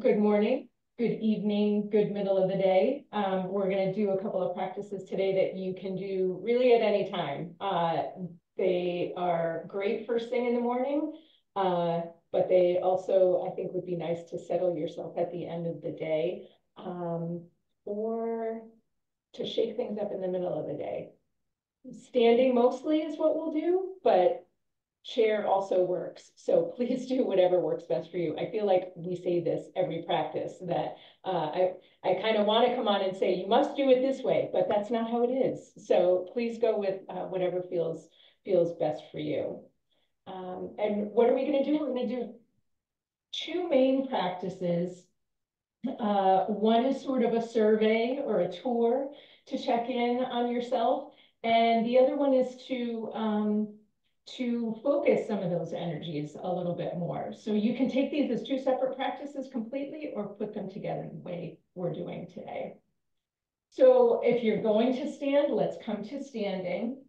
good morning, good evening, good middle of the day. We're going to do a couple of practices today that you can do really at any time. They are great first thing in the morning, but they also, I think, would be nice to settle yourself at the end of the day, or to shake things up in the middle of the day. Standing mostly is what we'll do, but chair also works. So please do whatever works best for you. I feel like we say this every practice that I kind of want to come on and say, you must do it this way, but that's not how it is. So please go with whatever feels best for you. And what are we going to do? We're going to do two main practices. One is sort of a survey or a tour to check in on yourself. And the other one is to focus some of those energies a little bit more. So you can take these as two separate practices completely or put them together the way we're doing today. So if you're going to stand, let's come to standing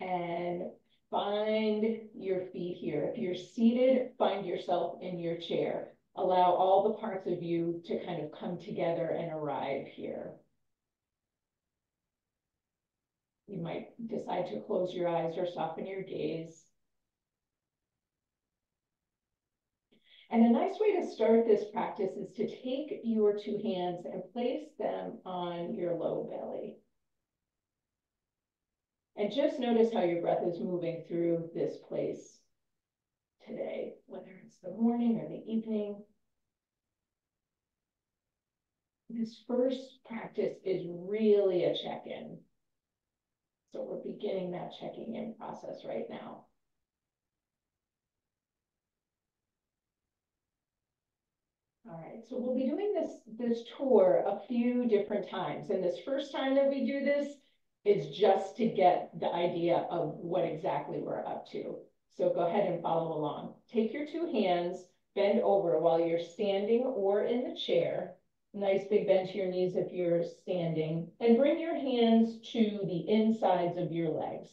and find your feet here. If you're seated, find yourself in your chair. Allow all the parts of you to kind of come together and arrive here. You might decide to close your eyes or soften your gaze. And a nice way to start this practice is to take your two hands and place them on your low belly. And just notice how your breath is moving through this place today, whether it's the morning or the evening. This first practice is really a check-in. So we're beginning that checking in process right now. All right, so we'll be doing this tour a few different times. And this first time that we do this is just to get the idea of what exactly we're up to. So go ahead and follow along. Take your two hands, bend over while you're standing or in the chair. Nice big bend to your knees if you're standing, and bring your hands to the insides of your legs.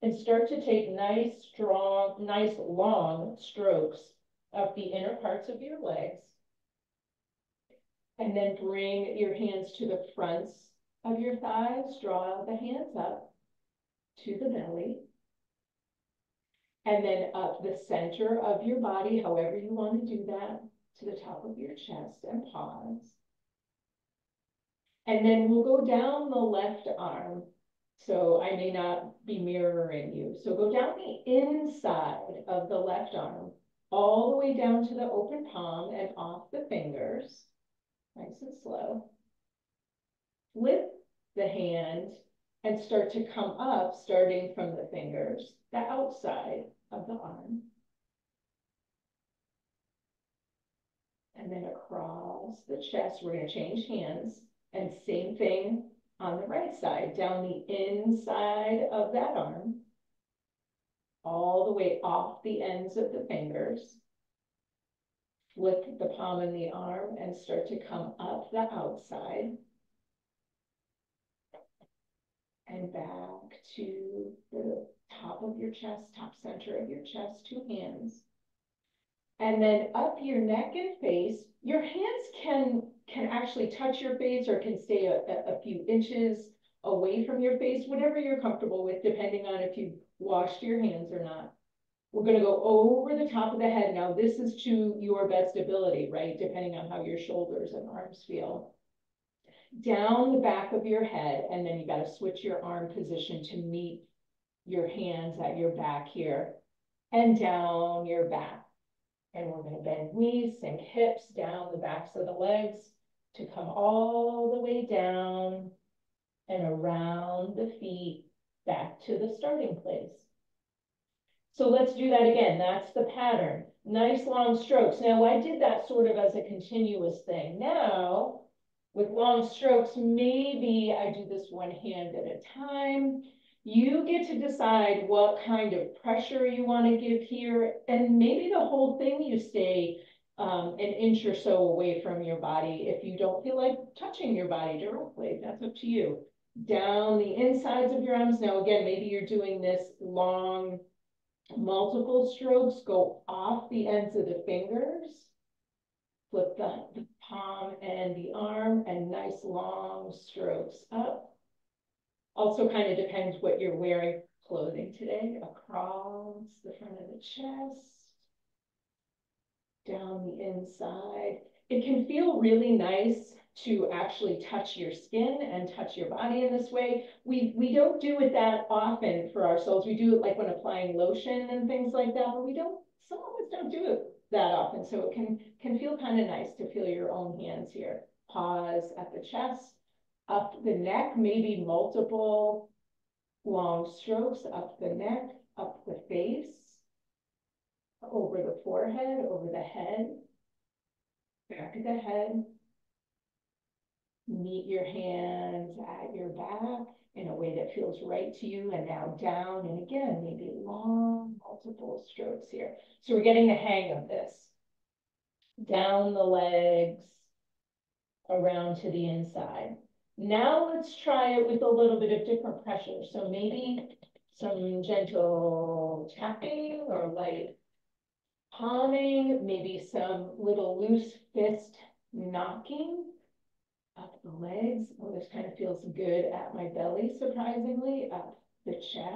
And start to take nice, strong, nice, long strokes up the inner parts of your legs. And then bring your hands to the fronts of your thighs. Draw the hands up to the belly. And then up the center of your body, however you want to do that, to the top of your chest, and pause. And then we'll go down the left arm. So I may not be mirroring you. So go down the inside of the left arm, all the way down to the open palm and off the fingers. Nice and slow. Flip the hand and start to come up, starting from the fingers, the outside of the arm. And then across the chest, we're going to change hands. And same thing on the right side, down the inside of that arm, all the way off the ends of the fingers. Flip the palm of the arm and start to come up the outside. And back to the top of your chest, top center of your chest, two hands. And then up your neck and face. Your hands can actually touch your face or can stay a few inches away from your face, whatever you're comfortable with, depending on if you've washed your hands or not. We're going to go over the top of the head. Now, this is to your best ability, right? Depending on how your shoulders and arms feel. Down the back of your head, and then you got to switch your arm position to meet your hands at your back here, and down your back. And we're going to bend knees, sink hips down the backs of the legs to come all the way down and around the feet back to the starting place. So let's do that again. That's the pattern. Nice long strokes. Now I did that sort of as a continuous thing. Now with long strokes, maybe I do this one hand at a time. You get to decide what kind of pressure you want to give here, and maybe the whole thing you stay an inch or so away from your body if you don't feel like touching your body directly. That's up to you. Down the insides of your arms. Now again, maybe you're doing this long Multiple strokes, go off the ends of the fingers, flip the palm and the arm, and nice long strokes up. Also kind of depends what you're wearing clothing today. Across the front of the chest, down the inside. It can feel really nice to actually touch your skin and touch your body in this way. We don't do it that often for ourselves. We do it like when applying lotion and things like that, but some of us don't do it that often. So it can feel kind of nice to feel your own hands here. Pause at the chest, up the neck, maybe multiple long strokes up the neck, up the face, over the forehead, over the head, back of the head. Meet your hands at your back in a way that feels right to you, and now down, and again, maybe long, multiple strokes here. So we're getting the hang of this. Down the legs, around to the inside. Now let's try it with a little bit of different pressure. So maybe some gentle tapping or light palming, maybe some little loose fist knocking up the legs. Oh, this kind of feels good at my belly, surprisingly. Up the chest.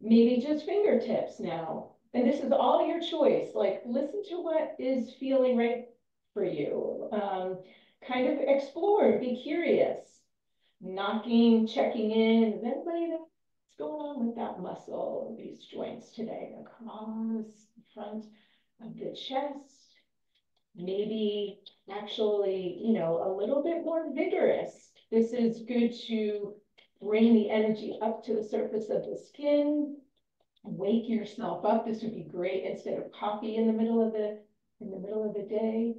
Maybe just fingertips now. And this is all your choice. Like, listen to what is feeling right for you. Kind of explore, be curious. Knocking, checking in. Is anybody know what's going on with that muscle, these joints today? Across the front of the chest. Maybe actually, a little bit more vigorous. This is good to bring the energy up to the surface of the skin. Wake yourself up. This would be great instead of coffee in the middle of the day.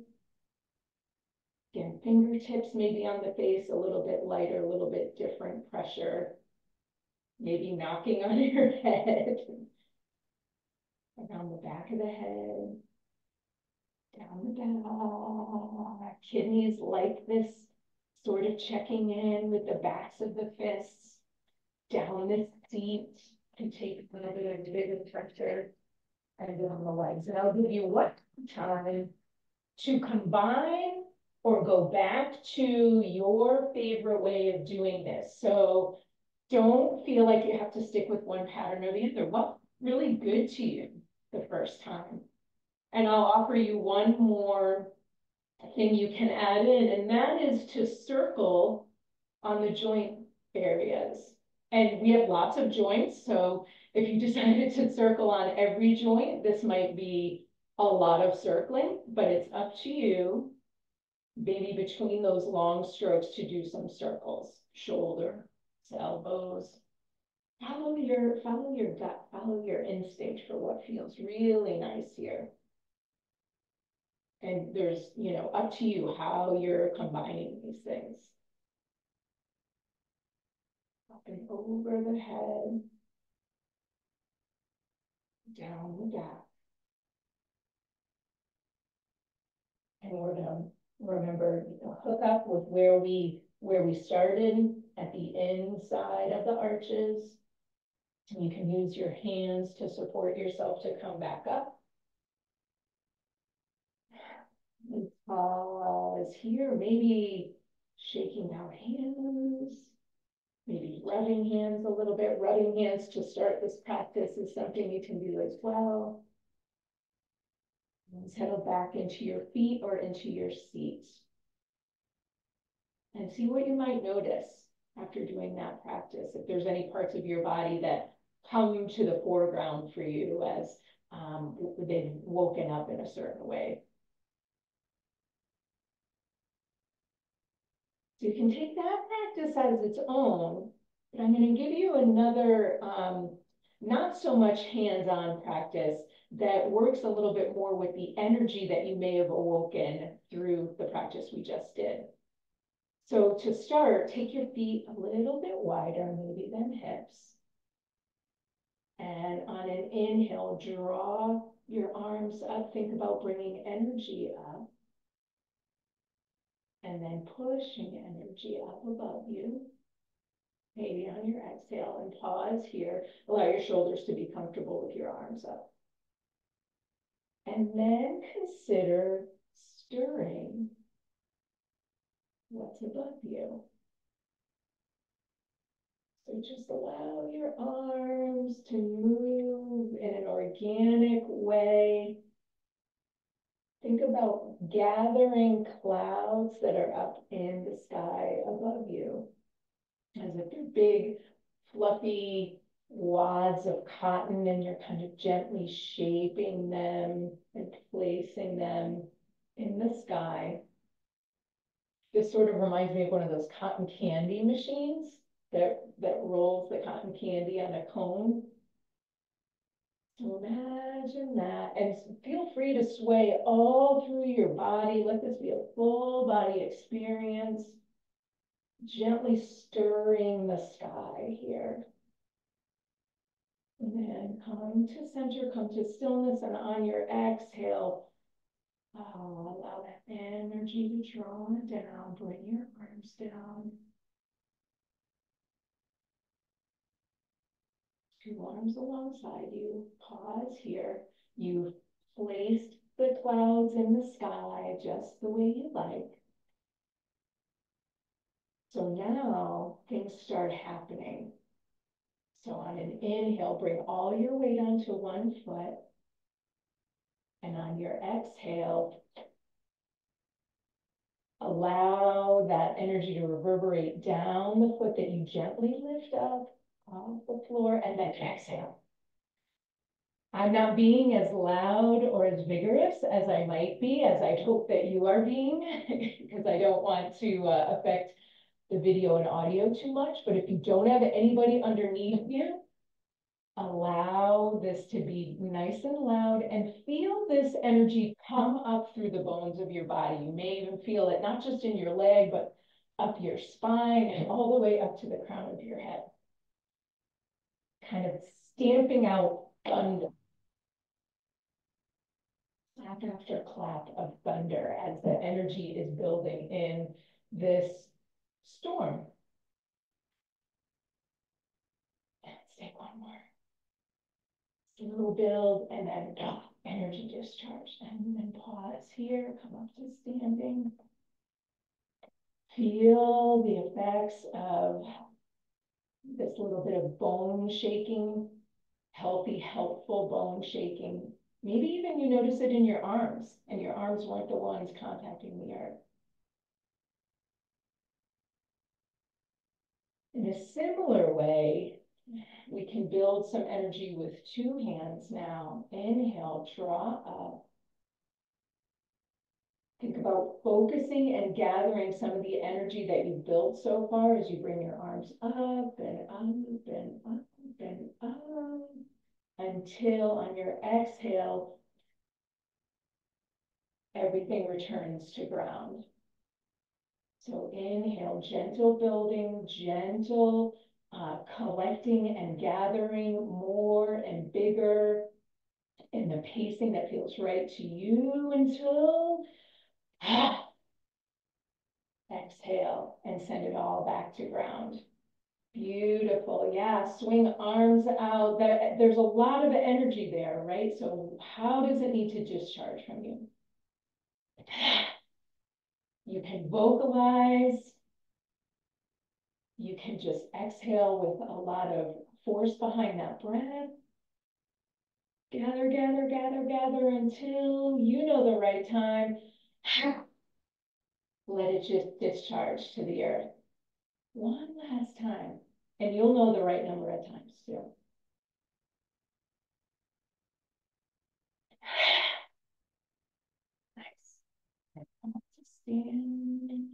Again, fingertips maybe on the face, a little bit lighter, a little bit different pressure. Maybe knocking on your head. Around the back of the head. Down the back. Kidneys like this, sort of checking in with the backs of the fists. Down the seat. To take a little bit of bigger pressure, and down the legs. And I'll give you one time to combine or go back to your favorite way of doing this. So don't feel like you have to stick with one pattern or the other. What's really good to you the first time? And I'll offer you one more thing you can add in, and that is to circle on the joint areas. And we have lots of joints, so if you decided to circle on every joint, this might be a lot of circling, but it's up to you, maybe between those long strokes, to do some circles. Shoulder, elbows. Follow your gut, follow your instinct for what feels really nice here. And there's, up to you how you're combining these things. Up and over the head, down the back. And we're gonna remember hook up with where we started at the inside of the arches. And you can use your hands to support yourself to come back up. And Paul is here, maybe shaking out hands. Maybe rubbing hands a little bit. Rubbing hands to start this practice is something you can do as well. And settle back into your feet or into your seat. And see what you might notice after doing that practice. If there's any parts of your body that come to the foreground for you as they've woken up in a certain way. So you can take that practice as its own, but I'm going to give you another not so much hands-on practice that works a little bit more with the energy that you may have awoken through the practice we just did. So to start, take your feet a little bit wider, maybe than hips. And on an inhale, draw your arms up. Think about bringing energy up. And then pushing energy up above you. Maybe on your exhale, and pause here. Allow your shoulders to be comfortable with your arms up. And then consider stirring what's above you. So just allow your arms to move in an organic way. Think about gathering clouds that are up in the sky above you, as if they're big, fluffy wads of cotton, and you're kind of gently shaping them and placing them in the sky. This sort of reminds me of one of those cotton candy machines that rolls the cotton candy on a cone. So imagine that, and feel free to sway all through your body. Let this be a full body experience. Gently stirring the sky here. And then come to center, come to stillness, and on your exhale, allow that energy to draw down. Bring your arms down. Two arms alongside you. Pause here. You've placed the clouds in the sky just the way you like. So now things start happening. So on an inhale, bring all your weight onto one foot. And on your exhale, allow that energy to reverberate down the foot that you gently lift up off the floor, and then exhale. I'm not being as loud or as vigorous as I might be, as I hope that you are being, because I don't want to affect the video and audio too much. But if you don't have anybody underneath you, allow this to be nice and loud, and feel this energy come up through the bones of your body. You may even feel it not just in your leg, but up your spine and all the way up to the crown of your head. Kind of stamping out thunder. Clap after clap of thunder as the energy is building in this storm. Let's take one more. Little build, and then energy discharge, and then pause here, come up to standing. Feel the effects of this little bit of bone shaking, healthy, helpful bone shaking. Maybe even you notice it in your arms, and your arms weren't the ones contacting the earth. In a similar way, we can build some energy with two hands now. Inhale, draw up. Think about focusing and gathering some of the energy that you've built so far as you bring your arms up and up and up and up, until on your exhale, everything returns to ground. So inhale, gentle building, gentle collecting and gathering more and bigger in the pacing that feels right to you, until exhale and send it all back to ground. Beautiful. Yeah, swing arms out. There's a lot of energy there, right? So how does it need to discharge from you? You can vocalize. You can just exhale with a lot of force behind that breath. Gather, gather, gather, gather until you know the right time. Let it just discharge to the earth. One last time. And you'll know the right number of times too. Nice. Come up to stand.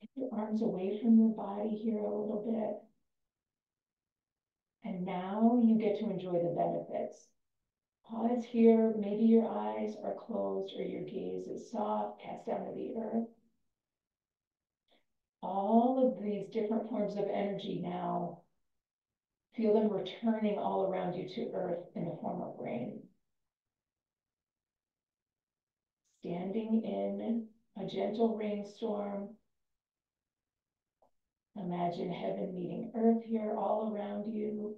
Get your arms away from your body here a little bit. And now you get to enjoy the benefits. Pause here. Maybe your eyes are closed or your gaze is soft, cast down to the earth. All of these different forms of energy now, feel them returning all around you to earth in the form of rain. Standing in a gentle rainstorm, Imagine heaven meeting earth here all around you.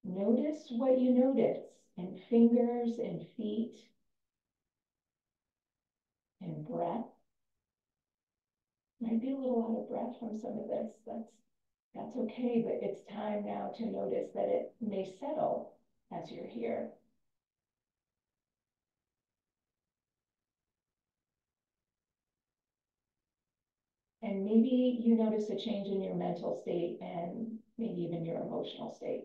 Notice what you notice in fingers and feet and breath. Might be a little out of breath from some of this. That's okay, but it's time now to notice that it may settle as you're here. And maybe you notice a change in your mental state and maybe even your emotional state.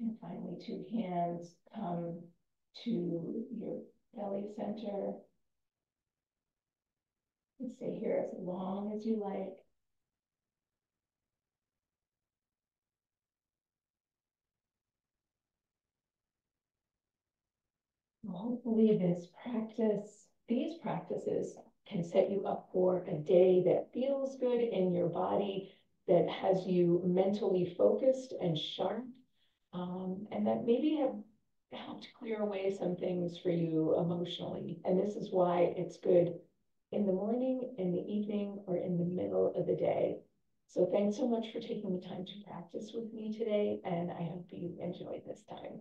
And finally, two hands come to your belly center. And stay here as long as you like. Hopefully these practices can set you up for a day that feels good in your body, that has you mentally focused and sharp, and that maybe have helped clear away some things for you emotionally. And this is why it's good in the morning, in the evening, or in the middle of the day. So thanks so much for taking the time to practice with me today, and I hope you enjoyed this time.